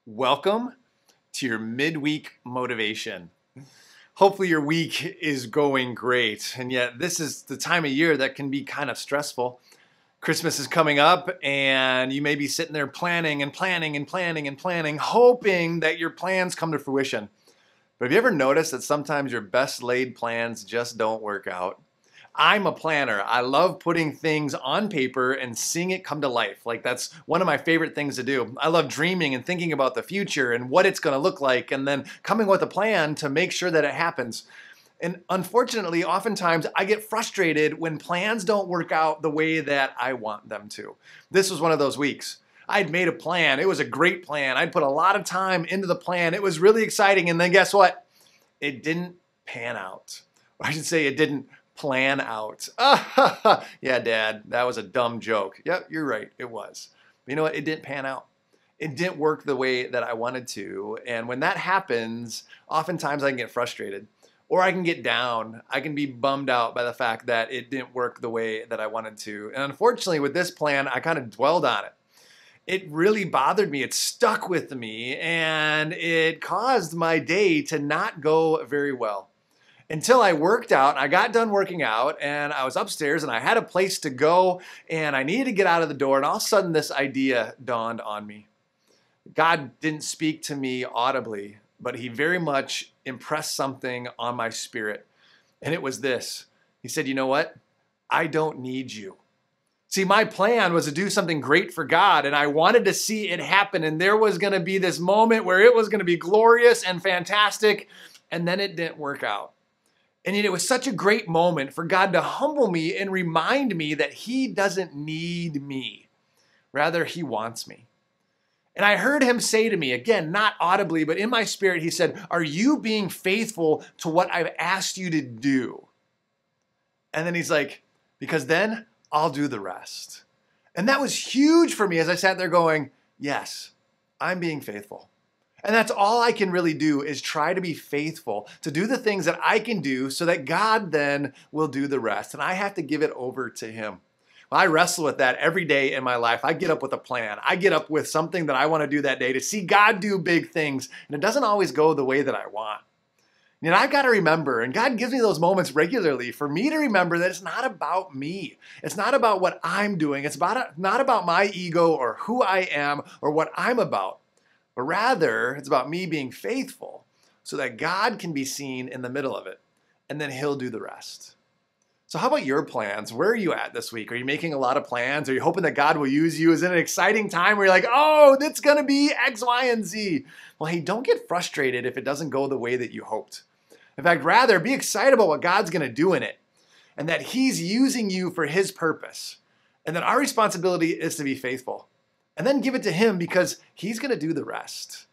Welcome to your midweek motivation. Hopefully your week is going great, and yet this is the time of year that can be kind of stressful. Christmas is coming up, and you may be sitting there planning, hoping that your plans come to fruition. But have you ever noticed that sometimes your best laid plans just don't work out? I'm a planner. I love putting things on paper and seeing it come to life. Like, that's one of my favorite things to do. I love dreaming and thinking about the future and what it's going to look like, and then coming with a plan to make sure that it happens. And unfortunately, oftentimes I get frustrated when plans don't work out the way that I want them to. This was one of those weeks. I'd made a plan. It was a great plan. I'd put a lot of time into the plan. It was really exciting. And then guess what? It didn't pan out. Or I should say it didn't plan out. Yeah, Dad, that was a dumb joke. Yep, you're right, it was. But you know what? It didn't pan out. It didn't work the way that I wanted to. And when that happens, oftentimes I can get frustrated or I can get down. I can be bummed out by the fact that it didn't work the way that I wanted to. And unfortunately, with this plan, I kind of dwelled on it. It really bothered me. It stuck with me, and it caused my day to not go very well. Until I worked out, I got done working out, and I was upstairs, and I had a place to go, and I needed to get out of the door, and all of a sudden this idea dawned on me. God didn't speak to me audibly, but he very much impressed something on my spirit, and it was this. He said, you know what? I don't need you. See, my plan was to do something great for God, and I wanted to see it happen, and there was going to be this moment where it was going to be glorious and fantastic, and then it didn't work out. And yet it was such a great moment for God to humble me and remind me that he doesn't need me. Rather, he wants me. And I heard him say to me, again, not audibly, but in my spirit, he said, are you being faithful to what I've asked you to do? And then he's like, because then I'll do the rest. And that was huge for me as I sat there going, yes, I'm being faithful. And that's all I can really do is try to be faithful, to do the things that I can do so that God then will do the rest. And I have to give it over to him. Well, I wrestle with that every day in my life. I get up with a plan. I get up with something that I want to do that day to see God do big things. And it doesn't always go the way that I want. And I've got to remember, and God gives me those moments regularly for me to remember that it's not about me. It's not about what I'm doing. It's not about my ego or who I am or what I'm about. But rather, it's about me being faithful so that God can be seen in the middle of it, and then he'll do the rest. So how about your plans? Where are you at this week? Are you making a lot of plans? Are you hoping that God will use you? Is it an exciting time where you're like, oh, it's going to be X, Y, and Z? Well, hey, don't get frustrated if it doesn't go the way that you hoped. In fact, rather, be excited about what God's going to do in it, and that he's using you for his purpose, and that our responsibility is to be faithful. And then give it to him because he's going to do the rest.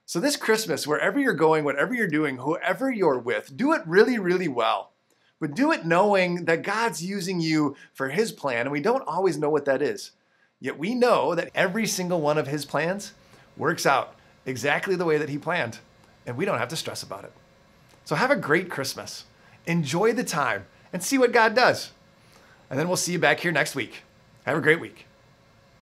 So this Christmas, wherever you're going, whatever you're doing, whoever you're with, do it really, really well. But do it knowing that God's using you for his plan, and we don't always know what that is. Yet we know that every single one of his plans works out exactly the way that he planned, and we don't have to stress about it. So have a great Christmas. Enjoy the time and see what God does. And then we'll see you back here next week. Have a great week.